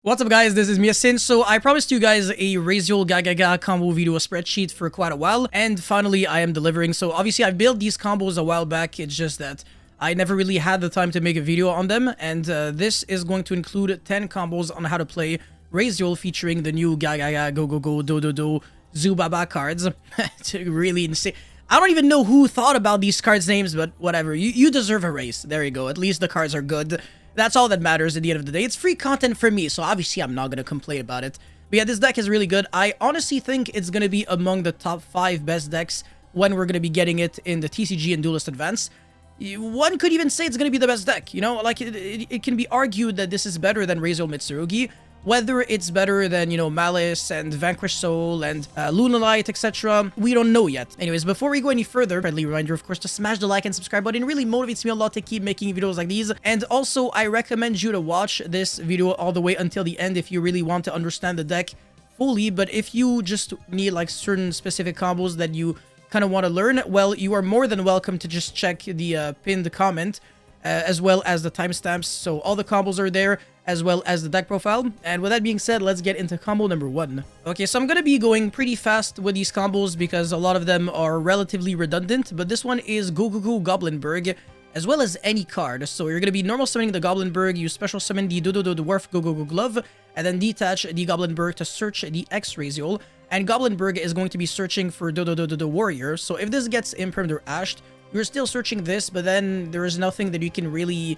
What's up guys, this is Miasin. So I promised you guys a Ryzeal Gaga combo video spreadsheet for quite a while, and finally I am delivering. So obviously I built these combos a while back, it's just that I never really had the time to make a video on them, and this is going to include 10 combos on how to play Ryzeal featuring the new Gaga Go Go Go Dododo Zubaba cards. It's really insane. I don't even know who thought about these cards' names, but whatever. You deserve a raise. There you go. At least the cards are good. That's all that matters at the end of the day. It's free content for me, so obviously I'm not going to complain about it. But yeah, this deck is really good. I honestly think it's going to be among the top 5 best decks when we're going to be getting it in the TCG and Duelist Advance. One could even say it's going to be the best deck, you know? Like, it can be argued that this is better than Ryzeal Mitsurugi. Whether it's better than, you know, Malice and Vanquish Soul and Lunalight, etc., we don't know yet. Anyways, before we go any further, friendly reminder, of course, to smash the like and subscribe button. It really motivates me a lot to keep making videos like these. And also, I recommend you to watch this video all the way until the end if you really want to understand the deck fully. But if you just need, like, certain specific combos that you kind of want to learn, well, you are more than welcome to just check the pinned comment, as well as the timestamps. So all the combos are there, as well as the deck profile. And with that being said, let's get into combo number 1. Okay, so I'm gonna be going pretty fast with these combos because a lot of them are relatively redundant, but this one is Go Go Go Goblindbergh, as well as any card. So you're gonna be normal summoning the Goblindbergh, you special summon the Dododo Dwarf Go Go Go Glove, and then detach the Goblindbergh to search the X Ryzeal. And Goblindbergh is going to be searching for Dodododo Warrior. So if this gets impermed or ashed, you're still searching this, but then there is nothing that you can really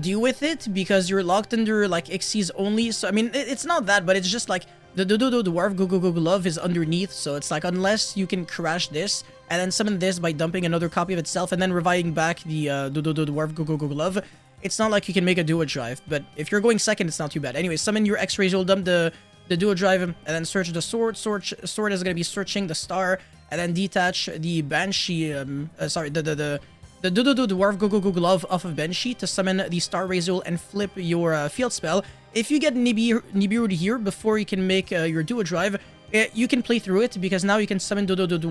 do with it because you're locked under like Xyz only. So I mean, it's not that, but it's just like the Dododo Dwarf Go Go Go Glove is underneath. So it's like unless you can crash this and then summon this by dumping another copy of itself and then reviving back the Dododo Dwarf Go Go Go Glove, it's not like you can make a duo drive. But if you're going second, it's not too bad. Anyway, summon your X Ryzeal, dump the duo drive, and then search the sword. Sword is going to be searching the star, and then detach the Banshee, the Dododo Dwarf Go Go Go Glove off of Banshee to summon the Star Ryzeal and flip your field spell. If you get Nibiru here before you can make your duo drive, you can play through it because now you can summon Dododo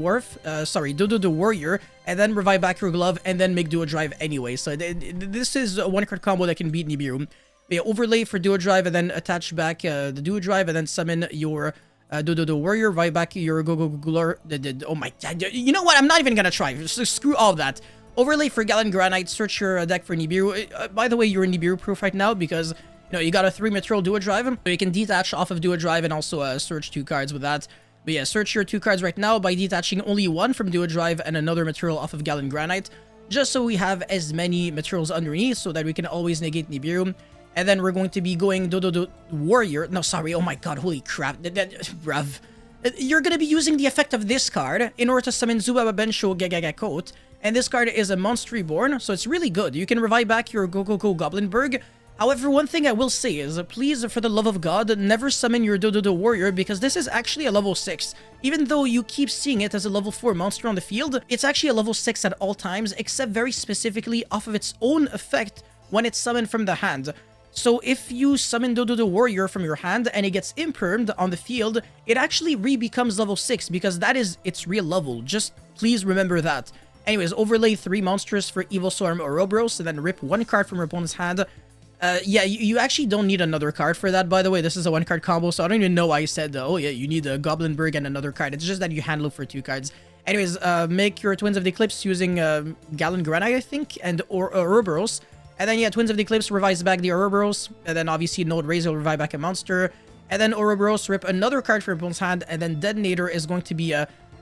Warrior, and then revive back your glove and then make duo drive anyway. So this is a one card combo that can beat Nibiru. Yeah, overlay for duo drive and then attach back the duo drive and then summon your Dododo Warrior, revive back your Go Go Go Glove. Oh my god, you know what? I'm not even gonna try. Screw all of that. Overlay for Gallon Granite, search your deck for Nibiru. By the way, you're Nibiru proof right now because, you know, you got a 3 material duo drive, so you can detach off of duo drive and also search 2 cards with that. But yeah, search your 2 cards right now by detaching only 1 from duo drive and another material off of Gallon Granite, just so we have as many materials underneath so that we can always negate Nibiru. And then we're going to be going Dododo Warrior. No, sorry. Oh my god, holy crap. Bruv. You're going to be using the effect of this card in order to summon Zubaba Bensho Gagagakot. And this card is a Monster Reborn, so it's really good. You can revive back your Go Go Go Goblindbergh. However, one thing I will say is, please, for the love of God, never summon your Dododo Warrior because this is actually a level 6. Even though you keep seeing it as a level 4 monster on the field, it's actually a level 6 at all times, except very specifically off of its own effect when it's summoned from the hand. So if you summon Dododo Warrior from your hand and it gets impermed on the field, it actually re-becomes level 6 because that is its real level. Just please remember that. Anyways, overlay 3 monsters for Evil Swarm Ouroboros and then rip 1 card from your opponent's hand. Yeah, you actually don't need another card for that, by the way. This is a 1 card combo, so I don't even know why I said, oh yeah, you need a Goblindbergh and another card. It's just that you handle for 2 cards. Anyways, make your Twins of the Eclipse using Gallon Granite, I think, and Ouroboros. And then, yeah, Twins of the Eclipse revives back the Ouroboros. And then, obviously, Node Ryzeal revive back a monster. And then Ouroboros rip another card from your opponent's hand. And then Detonator is going to be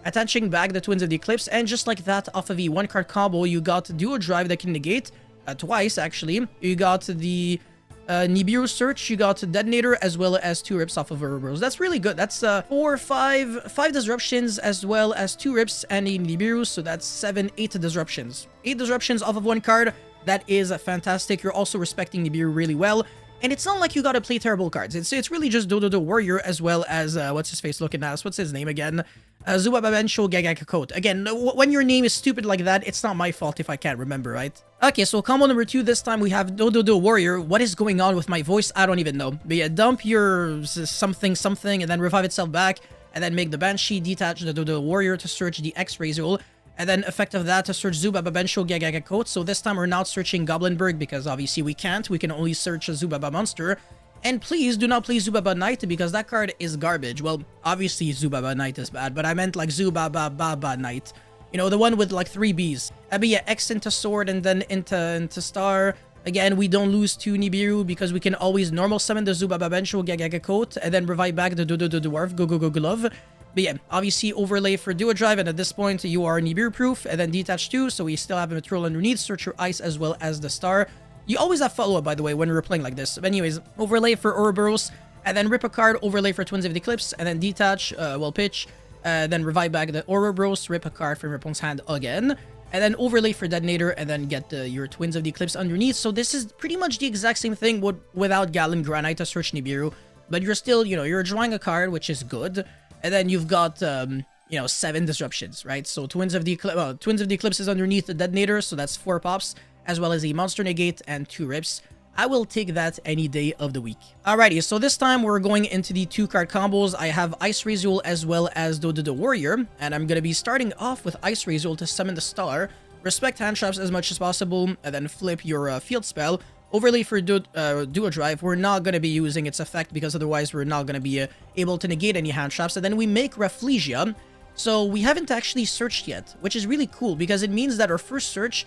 attaching back the Twins of the Eclipse. And just like that, off of the 1 card combo, you got Duo Drive that can negate. Twice, actually. You got the Nibiru Search, you got Detonator, as well as 2 rips off of Ouroboros. That's really good. That's 5 disruptions, as well as 2 rips and a Nibiru. So that's 7, 8 disruptions. 8 disruptions off of 1 card. That is fantastic. You're also respecting Nibiru really well. And it's not like you gotta play terrible cards. It's really just Dododo Warrior as well as, what's his face looking at us? What's his name again? Zubaba Bensho Gagagakot. Again, when your name is stupid like that, it's not my fault if I can't remember, right? Okay, so combo number 2, this time we have Dododo Warrior. What is going on with my voice? I don't even know. But yeah, dump your something, and then revive itself back, and then make the Banshee, detach the Dododo Warrior to search the X Ryzeal. And then effect of that to search Zubaba Bensho Gagagakot. So this time we're not searching Goblindbergh because obviously we can't. We can only search a Zubaba monster. And please do not play Zubaba Knight because that card is garbage. Well, obviously Zubaba Knight is bad, but I meant like Zubaba Knight. You know, the one with like 3 Bs. But yeah, X into Sword and then into Star. Again, we don't lose to Nibiru because we can always normal summon the Zubaba Bencho Gaga Coat and then revive back the Dodododo Dwarf Go Glove. But yeah, obviously overlay for Duo Drive, and at this point you are Nibiru proof, and then detach 2, so we still have a material underneath, search your ice as well as the star. You always have follow-up, by the way, when you're playing like this. But anyways, overlay for Ouroboros, and then rip a card, overlay for Twins of the Eclipse, and then detach, pitch, then revive back the Ouroboros, rip a card from your opponent's hand again, and then overlay for Detonator, and then get your Twins of the Eclipse underneath. So this is pretty much the exact same thing without Galen Granite to search Nibiru, but you're still, you know, you're drawing a card, which is good. And then you've got, you know, 7 disruptions, right? So Twins of the Eclipse is underneath the Detonator, so that's 4 pops, as well as a Monster Negate and 2 rips. I will take that any day of the week. Alrighty, so this time we're going into the 2-card combos. I have Ice Ryzeal as well as Dododo Warrior, and I'm going to be starting off with Ice Ryzeal to summon the star, respect hand traps as much as possible, and then flip your field spell. Overlay for Duo Drive, we're not going to be using its effect because otherwise we're not going to be able to negate any hand traps. And then we make Rafflesia, so we haven't actually searched yet, which is really cool because it means that our first search,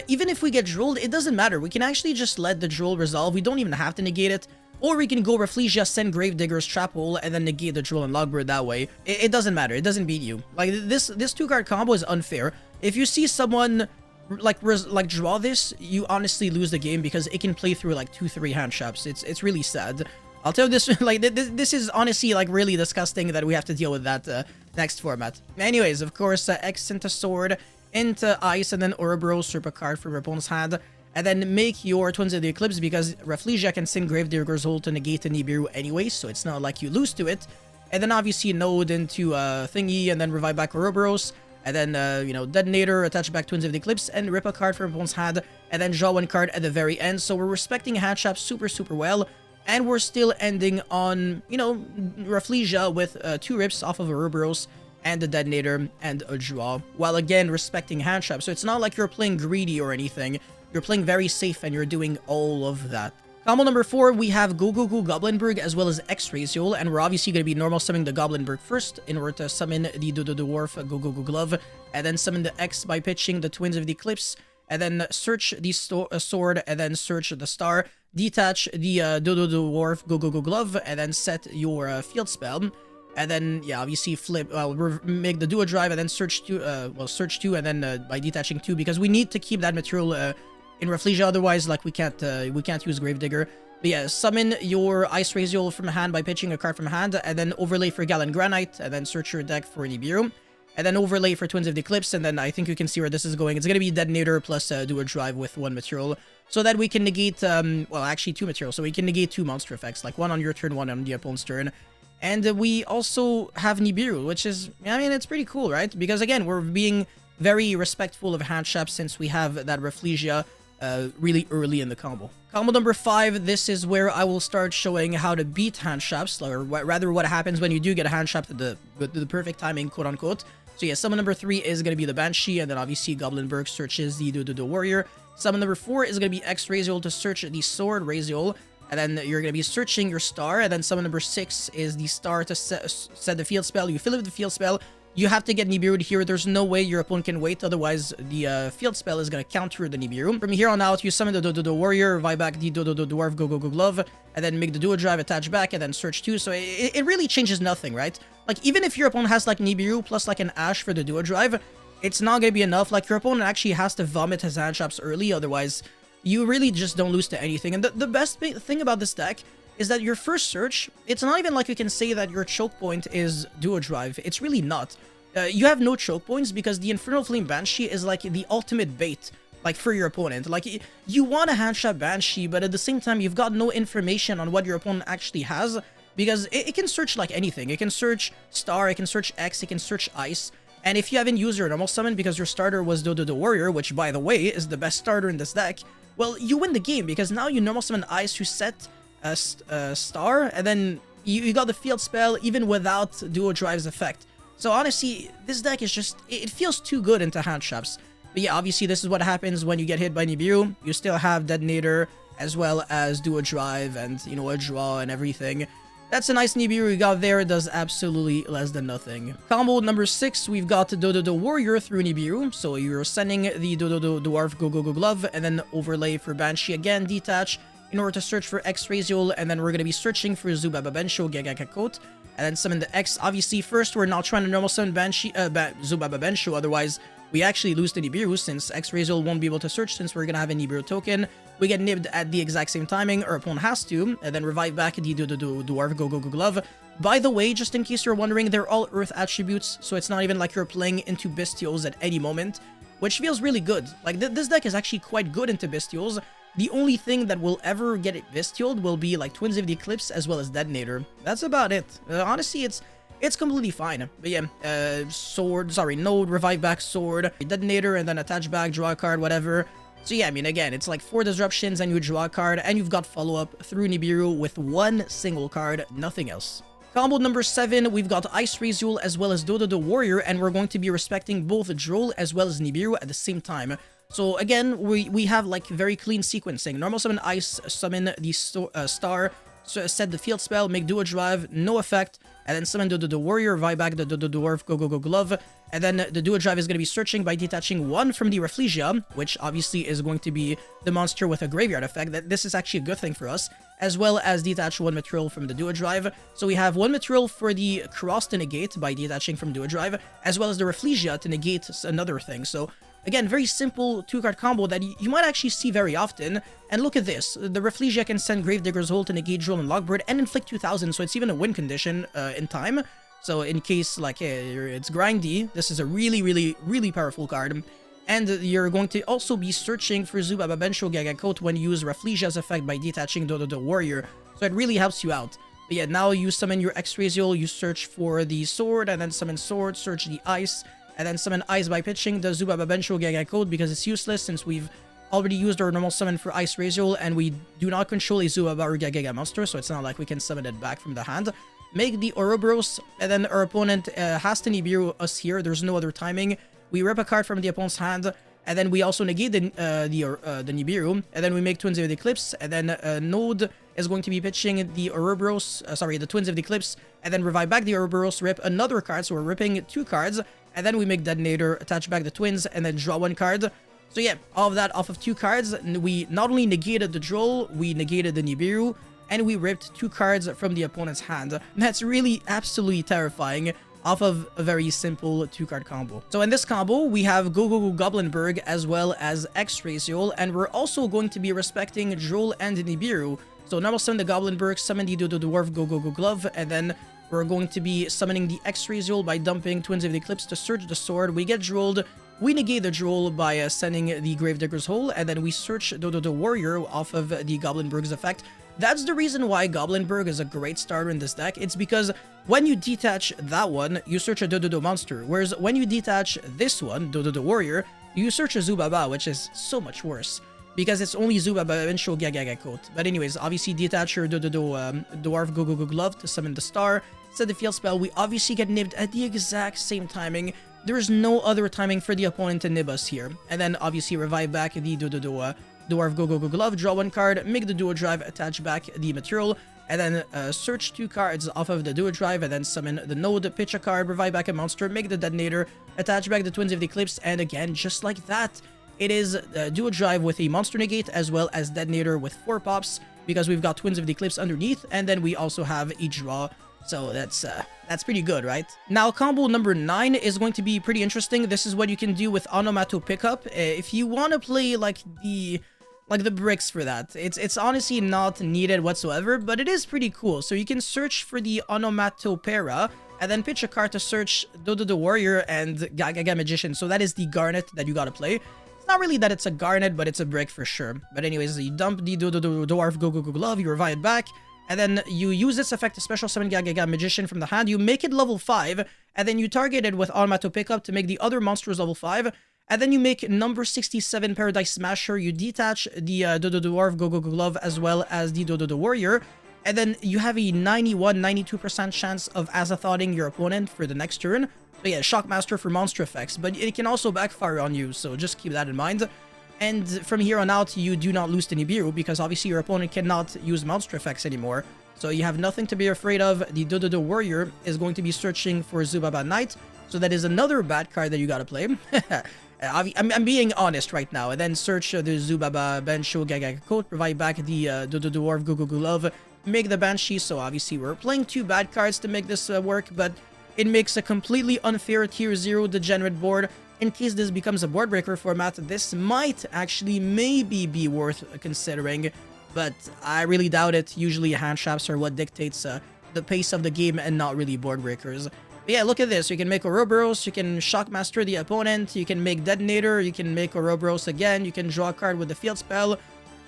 even if we get Drolled, it doesn't matter. We can actually just let the Droll resolve. We don't even have to negate it. Or we can go Rafflesia, send Gravedigger's Trap Hole, and then negate the Droll and Logbird that way. It doesn't matter. It doesn't beat you. Like, this 2-card combo is unfair. If you see someone like draw this, you honestly lose the game because it can play through like 2-3 hand traps. It's really sad. I'll tell you this, like this is honestly like really disgusting that we have to deal with that next format. Anyways, of course, X into Sword, into Ice, and then Ouroboros, rip a card from your opponent's hand, and then make your Twins of the Eclipse because Rafflesia can send Gravedigger's Hole to negate the Nibiru anyway, so it's not like you lose to it. And then obviously node into Thingy, and then revive back Ouroboros. And then, you know, Detonator, attach back Twins of the Eclipse, and rip a card from opponent's hand, and then draw 1 card at the very end. So we're respecting hand traps super well, and we're still ending on, you know, Rafflesia with 2 rips off of Ouroboros, and the Detonator, and a draw, while again respecting hand traps. So it's not like you're playing greedy or anything. You're playing very safe, and you're doing all of that. Combo number 4, we have Goblindbergh as well as X Ryzeal, and we're obviously going to be normal summoning the Goblindbergh first in order to summon the Dododo Dwarf Go Glove, and then summon the X by pitching the Twins of the Eclipse, and then search the sword, and then search the star, detach the Dododo Dwarf Go Glove, and then set your field spell, and then yeah, obviously flip, make the Duo Drive, and then search 2, search 2, and then by detaching 2 because we need to keep that material in Rafflesia, otherwise, like, we can't use Gravedigger. But yeah, summon your Ice Ryzeal from hand by pitching a card from hand, and then overlay for Galen Granite, and then search your deck for Nibiru, and then overlay for Twins of the Eclipse, and then I think you can see where this is going. It's going to be Detonator plus Duo Drive with 1 material, so that we can negate, well, actually 2 materials, so we can negate 2 monster effects, like 1 on your turn, 1 on the opponent's turn. And we also have Nibiru, which is, I mean, it's pretty cool, right? Because again, we're being very respectful of hand traps since we have that Rafflesia really early in the combo. Combo number 5, this is where I will start showing how to beat hand traps, or rather what happens when you do get a hand trap at the perfect timing, quote unquote. So yeah, summon number 3 is going to be the Banshee, and then obviously Goblindbergh searches the Dododo Warrior. Summon number 4 is going to be X Ryzeal to search the Sword Ryzeal, and then you're going to be searching your star, and then summon number 6 is the star to set the field spell. You fill it with the field spell. You have to get Nibiru here. There's no way your opponent can wait, otherwise the field spell is going to counter the Nibiru. From here on out, you summon the Dododo Warrior, revive back the Dododo Dwarf Go Glove, and then make the Duo Drive, attach back, and then search 2. So it really changes nothing, right? Like, even if your opponent has, like, Nibiru plus, like, an Ash for the Duo Drive, it's not going to be enough. Like, your opponent actually has to vomit his hand traps early, otherwise you really just don't lose to anything. And the best thing about this deck is that your first search, it's not even like you can say that your choke point is Duo Drive. It's really not. You have no choke points because the Infernal Flame Banshee is like the ultimate bait, like, for your opponent. Like, you want a hand trap Banshee, but at the same time, you've got no information on what your opponent actually has, because it can search like anything. It can search Star, it can search X, it can search Ice. And if you haven't used your normal summon because your starter was Dododo Warrior, which, by the way, is the best starter in this deck, well, you win the game because now you normal summon Ice, you set Star, and then you got the field spell even without Duo Drive's effect. So honestly, this deck is just, it feels too good into hand traps. But yeah, obviously this is what happens when you get hit by Nibiru. You still have Detonator, as well as do a drive and, you know, a draw and everything. That's a nice Nibiru we got there. It does absolutely less than nothing. Combo number 6, we've got Dododo Warrior through Nibiru. So you're sending the Dododo Dwarf Go Glove and then overlay for Banshee again, detach in order to search for X Ryzeal, and then we're going to be searching for Zubababensho Gagakakot, and then summon the X. Obviously, first we're not trying to normal summon Banshee, Zubababensho, otherwise we actually lose the Nibiru since X Ryzeal won't be able to search since we're going to have a Nibiru token. We get nibbed at the exact same timing, our opponent has to, and then revive back the Dwarf Go Glove. By the way, just in case you're wondering, they're all Earth attributes, so it's not even like you're playing into Bestials at any moment, which feels really good. Like, this deck is actually quite good into Bestials. The only thing that will ever get it Bestialed will be like Twins of the Eclipse as well as Detonator. That's about it. Honestly, it's completely fine. But yeah, Node, revive back Sword, Detonator, and then attach back, draw a card, whatever. So yeah, I mean, again, it's like 4 disruptions and you draw a card, and you've got follow-up through Nibiru with 1 single card, nothing else. Combo number 7, we've got Ice Ryzeal as well as Dododo Warrior, and we're going to be respecting both Droll as well as Nibiru at the same time. So again, we have like very clean sequencing. Normal summon Ice, summon the Star, set the field spell, make Duo Drive, no effect, and then summon the Warrior, revive back the Dwarf Go Glove, and then the Duo Drive is going to be searching by detaching 1 from the Rafflesia, which obviously is going to be the monster with a graveyard effect. This is actually a good thing for us, as well as detach 1 material from the Duo Drive. So we have 1 material for the Cross to negate by detaching from Duo Drive, as well as the Rafflesia to negate another thing. So again, very simple 2-card combo that you might actually see very often. And look at this. The Rafflesia can send Gravedigger's Hole to negate Droll and Lockbird and inflict 2000, so it's even a win condition in time. So in case, like, hey, it's grindy, this is a really, really, really powerful card. And you're going to also be searching for Zubababensho Gagakot when you use Rafflesia's effect by detaching Dododo Warrior. So it really helps you out. But yeah, now you summon your X Ryzeal, you search for the Sword, and then summon Sword, search the Ice, and then summon Ice by pitching the Zubababensho Gagakot because it's useless since we've already used our normal summon for Ice Ryzeal, and we do not control a Zubaba or Gagaga monster, so it's not like we can summon it back from the hand. Make the Ouroboros, and then our opponent has to Nibiru us here. There's no other timing. We rip a card from the opponent's hand, and then we also negate the Nibiru, and then we make Twins of the Eclipse, and then Node is going to be pitching the Ouroboros, the Twins of the Eclipse, and then revive back the Ouroboros, rip another card, so we're ripping 2 cards, and then we make Detonator, attach back the Twins, and then draw 1 card. So yeah, all of that off of 2 cards. We not only negated the Droll, we negated the Nibiru, and we ripped 2 cards from the opponent's hand. That's really absolutely terrifying off of a very simple 2-card combo. So in this combo, we have Goblindbergh as well as X Ryzeal, and we're also going to be respecting Droll and Nibiru. So normal summon the Goblindbergh, summon the Dwarf Go Glove, and then we're going to be summoning the X Ryzeal by dumping Twins of the Eclipse to search the Sword. We get Drolled. We negate the Droll by sending the Gravedigger's Hole, and then we search the Warrior off of the Goblindbergh's effect. That's the reason why Goblindbergh is a great starter in this deck. It's because when you detach that one, you search a Dododo monster, whereas when you detach this one, Dododo Warrior, you search a Zubaba, which is so much worse, because it's only Zubababensho Gagakot. But anyways, obviously detach your Dododo Dwarf Go Glove to summon the Star, set the field spell. We obviously get nibbed at the exact same timing. There's no other timing for the opponent to nib us here. And then obviously revive back the Dododo Dwarf Go Glove, draw 1 card, make the Duo Drive, attach back the material, and then search 2 cards off of the Duo Drive, and then summon the Node, pitch a card, revive back a monster, make the Detonator, attach back the Twins of the Eclipse, and again, just like that, it is Duo Drive with a monster negate, as well as Detonator with 4 pops, because we've got Twins of the Eclipse underneath, and then we also have a draw. So that's pretty good, right? Now, combo number 9 is going to be pretty interesting. This is what you can do with Onomatopickup. If you want to play like the bricks for that, it's honestly not needed whatsoever, but it is pretty cool. So you can search for the Onomatopera, and then pitch a card to search Dododo Warrior and Gagaga Magician. So that is the Garnet that you gotta play. It's not really that it's a Garnet, but it's a brick for sure. But anyways, you dump the Dododo Dwarf Go Glove, you revive it back, and then you use this effect to special summon Gagaga Magician from the hand. You make it level 5, and then you target it with Onomatopickup to make the other monsters level 5. And then you make number 67 Paradise Smasher. You detach the Dododo Dwarf Go Glove as well as the Dododo Warrior. And then you have a 91-92% chance of Azathotting your opponent for the next turn. So yeah, Shockmaster for monster effects. But it can also backfire on you, so just keep that in mind. And from here on out, you do not lose to Nibiru, because obviously your opponent cannot use monster effects anymore. So you have nothing to be afraid of. The Dododo Warrior is going to be searching for Zubaba Knight. So that is another bad card that you gotta play. I'm being honest right now. And then search the Zubaba Bensho Gagaga Coat, provide back the Dododo Dwarf Gogo Glove, make the Banshee. So obviously we're playing 2 bad cards to make this work, but it makes a completely unfair tier 0 degenerate board. In case this becomes a board breaker format, this might actually maybe be worth considering, but I really doubt it. Usually hand traps are what dictates the pace of the game and not really board breakers. But yeah, look at this. You can make Ouroboros, you can Shockmaster the opponent, you can make Detonator, you can make Ouroboros again, you can draw a card with the field spell.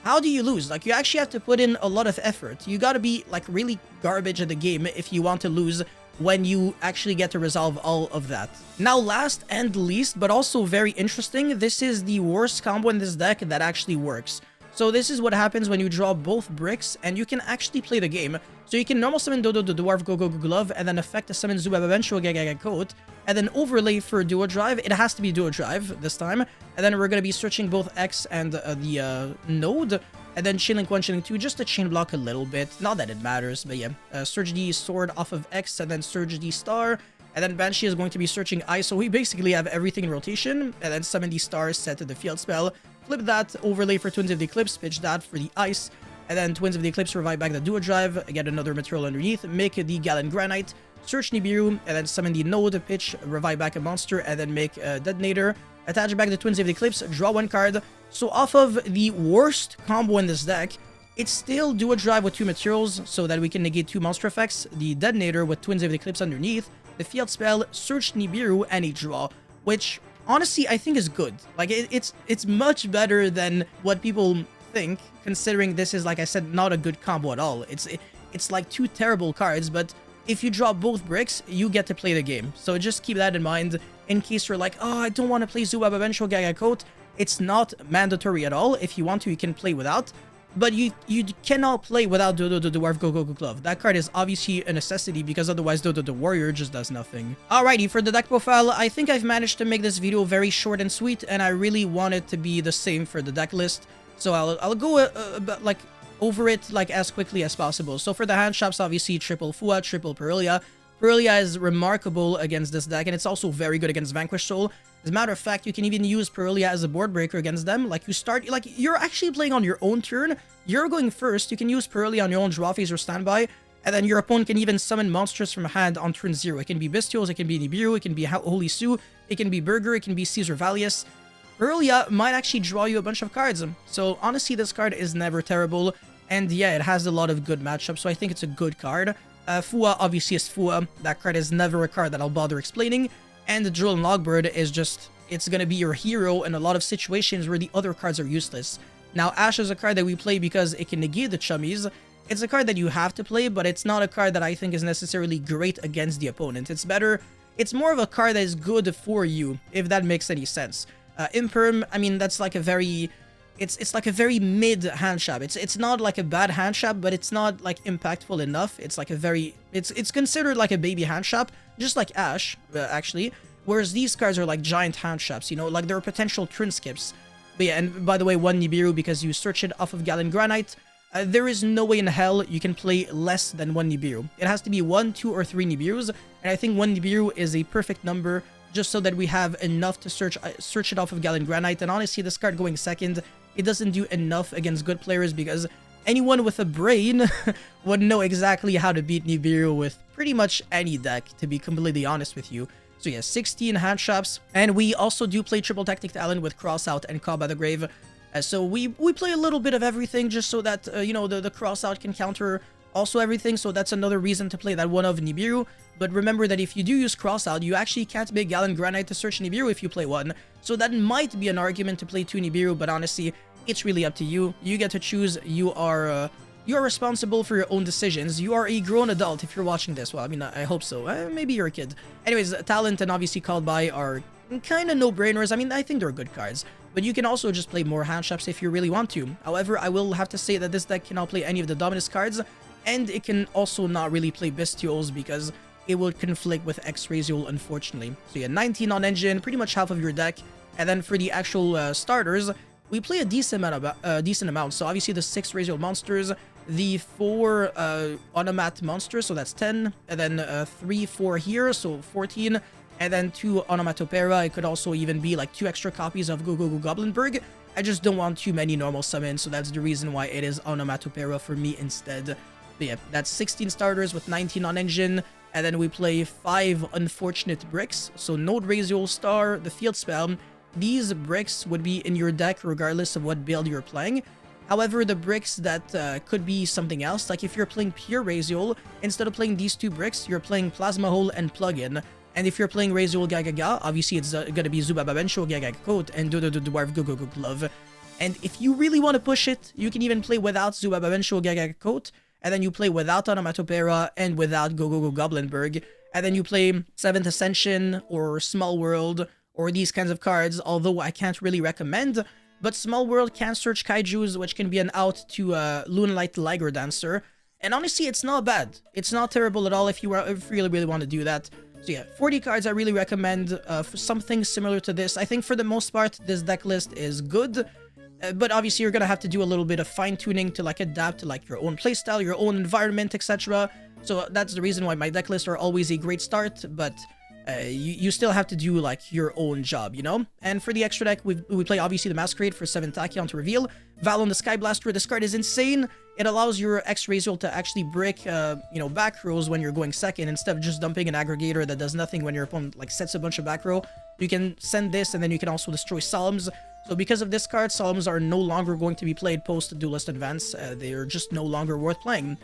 How do you lose? Like, you actually have to put in a lot of effort. You gotta be, like, really garbage at the game if you want to lose when you actually get to resolve all of that. Now, last and least, but also very interesting, this is the worst combo in this deck that actually works. So this is what happens when you draw both bricks and you can actually play the game. So you can normal summon Dododo Dwarf Gogo Glove and then effect to summon Zubaba Bensho Gagaga Coat and then overlay for Duo Drive. It has to be Duo Drive this time. And then we're going to be searching both X and the node. And then chain link 1, chain link 2, just to chain block a little bit. Not that it matters, but yeah. Surge the sword off of X and then surge the star. And then Banshee is going to be searching I, so we basically have everything in rotation. And then summon the stars, set to the field spell. Flip that, overlay for Twins of the Eclipse, pitch that for the ice. And then Twins of the Eclipse revive back the Duo Drive, get another material underneath, make the Gallon Granite, search Nibiru, and then summon the node, pitch, revive back a monster, and then make a Detonator. Attach back the Twins of the Eclipse, draw 1 card. So off of the worst combo in this deck, it's still Duo Drive with 2 materials, so that we can negate 2 monster effects, the Detonator with Twins of the Eclipse underneath, the field spell, search Nibiru, and a draw, which honestly I think is good. Like, it's much better than what people think, considering this is, like I said, not a good combo at all. It's like 2 terrible cards, but if you draw both bricks, you get to play the game. So just keep that in mind in case you're like, oh, I don't want to play Zubaba Bensho Gaga Coat. It's not mandatory at all. If you want to, you can play without. But you cannot play without Dododo Dwarf Gogo Glove. That card is obviously a necessity because otherwise Dododo Warrior just does nothing. Alrighty, for the deck profile, I think I've managed to make this video very short and sweet, and I really want it to be the same for the deck list. So I'll go like over it like as quickly as possible. So for the hand shops, obviously triple Fua, triple Perillia. Perillia is remarkable against this deck, and it's also very good against Vanquish Soul. As a matter of fact, you can even use Perillia as a board breaker against them. Like, you start, like, you're actually playing on your own turn. You're going first. You can use Perillia on your own draw phase or standby, and then your opponent can even summon monsters from hand on turn 0. It can be Bestials, it can be Nibiru, it can be Holy Sue, it can be Burger, it can be Caesar Valius. Perillia might actually draw you a bunch of cards. So honestly, this card is never terrible, and yeah, it has a lot of good matchups, so I think it's a good card. Fua obviously is Fua. That card is never a card that I'll bother explaining. And the Droll and Logbird is just, it's gonna be your hero in a lot of situations where the other cards are useless. Now, Ash is a card that we play because it can negate the Chummies. It's a card that you have to play, but it's not a card that I think is necessarily great against the opponent. It's better, it's more of a card that is good for you, if that makes any sense. Imperm, I mean, that's like a very... It's like a very mid hand trap. It's not like a bad hand trap, but it's not like impactful enough. It's like a very... It's considered like a baby hand trap, just like Ash, actually. Whereas these cards are like giant hand traps, you know, like they're potential turn skips. But yeah, and by the way, 1 Nibiru because you search it off of Gallon Granite. There is no way in hell you can play less than 1 Nibiru. It has to be 1, 2, or 3 Nibirus, and I think 1 Nibiru is a perfect number just so that we have enough to search it off of Gallon Granite. And honestly, this card going second, it doesn't do enough against good players because anyone with a brain would know exactly how to beat Nibiru with pretty much any deck, to be completely honest with you. So yeah, 16 hand traps, and we also do play Triple Tactic Talent with Crossout and Call by the Grave. So we play a little bit of everything just so that, you know, the Crossout can counter also everything, so that's another reason to play that one of Nibiru. But remember that if you do use Crossout, you actually can't make Gallon Granite to search Nibiru if you play one. So that might be an argument to play 2 Nibiru, but honestly, it's really up to you. You get to choose. You are responsible for your own decisions. You are a grown adult if you're watching this. Well, I mean, I hope so. Maybe you're a kid. Anyways, Talent and obviously Called By are kind of no-brainers. I mean, I think they're good cards. But you can also just play more hand traps if you really want to. However, I will have to say that this deck cannot play any of the Dominus cards, and it can also not really play Bestials because it will conflict with X-Ryzeal, unfortunately. So yeah, 19 on engine, pretty much half of your deck. And then for the actual starters, we play a decent amount. So obviously the 6 Ryzeal monsters, the 4 Onomat monsters, so that's 10, and then 3, 4 here, so 14, and then 2 Onomatopera. It could also even be like 2 extra copies of Goblindbergh. I just don't want too many normal summons, so that's the reason why it is Onomatopera for me instead. But yeah, that's 16 starters with 19 on engine, and then we play 5 Unfortunate Bricks, so Node Ryzeal Star, the Field Spell. These bricks would be in your deck regardless of what build you're playing. However, the bricks that could be something else, like if you're playing pure Ryzeal, instead of playing these 2 bricks, you're playing Plasma Hole and Plugin. And if you're playing Ryzeal Gagaga, obviously it's gonna be Zubababensho, Gagaga Coat, and Dodododo Dwarf Go Glove. And if you really want to push it, you can even play without Zubababensho, Gagaga Coat, and then you play without Onomatopera and without Goblindbergh. And then you play 7th Ascension or Small World or these kinds of cards, although I can't really recommend. But Small World can search Kaijus, which can be an out to Lunalight Liger Dancer. And honestly, it's not bad. It's not terrible at all if you really want to do that. So yeah, 40 cards I really recommend for something similar to this. I think for the most part, this deck list is good. But obviously, you're going to have to do a little bit of fine-tuning to like adapt to like your own playstyle, your own environment, etc. So that's the reason why my deck lists are always a great start, but you still have to do like your own job, you know? And for the extra deck, we play obviously the Masquerade for 7 Tachyon to reveal. Valon the Sky Blaster, this card is insane. It allows your X-Ryzeal to actually break, you know, back rows when you're going second, instead of just dumping an aggregator that does nothing when your opponent like sets a bunch of back row. You can send this, and then you can also destroy Solemns. So because of this card, Solemns are no longer going to be played post-Duelist Advance. They are just no longer worth playing.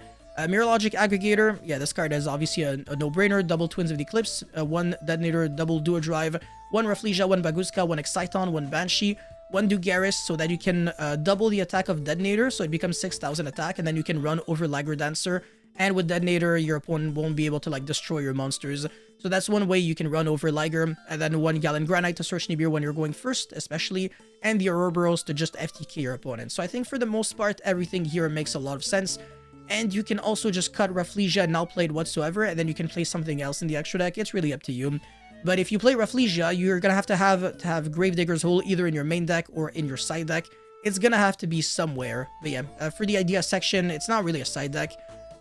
Mirror Logic Aggregator, yeah, this card is obviously a no-brainer. Double Twins of the Eclipse, 1 Detonator, double Duo Drive, 1 Rafflesia, 1 Baguzka, 1 Exciton, 1 Banshee, 1 Dugaris, so that you can double the attack of Detonator, so it becomes 6,000 attack, and then you can run over Liger Dancer. And with Detonator, your opponent won't be able to like destroy your monsters. So that's one way you can run over Liger, and then 1 Gallon Granite to search Nibiru when you're going first, especially, and the Ouroboros to just FTK your opponent. So I think for the most part, everything here makes a lot of sense. And you can also just cut Rafflesia and now play it whatsoever, and then you can play something else in the extra deck. It's really up to you. But if you play Rafflesia, you're gonna have to have Gravedigger's Hole either in your main deck or in your side deck. It's gonna have to be somewhere. But yeah, for the idea section, it's not really a side deck.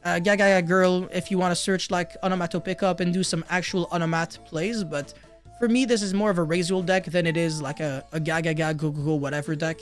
Gaga Girl, if you want to search like Onomatopickup and do some actual Onomat plays, but for me, this is more of a Ryzeal deck than it is like a Gaga Go whatever deck.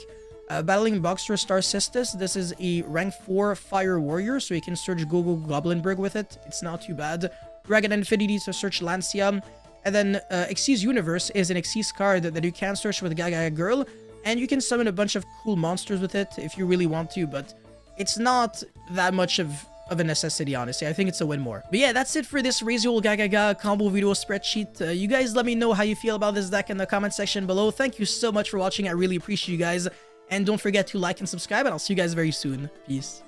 Battling Boxer Star Sistis, this is a rank 4 Fire Warrior, so you can search Goblindbergh with it. It's not too bad. Dragon Infinity to search Lancia. And then Xyz Universe is an Xyz card that you can search with Gaga Girl, and you can summon a bunch of cool monsters with it if you really want to, but it's not that much of a necessity, honestly. I think it's a win more. But yeah, that's it for this Ryzeal Gagaga combo video spreadsheet. You guys let me know how you feel about this deck in the comment section below. Thank you so much for watching. I really appreciate you guys. And don't forget to like and subscribe, and I'll see you guys very soon. Peace.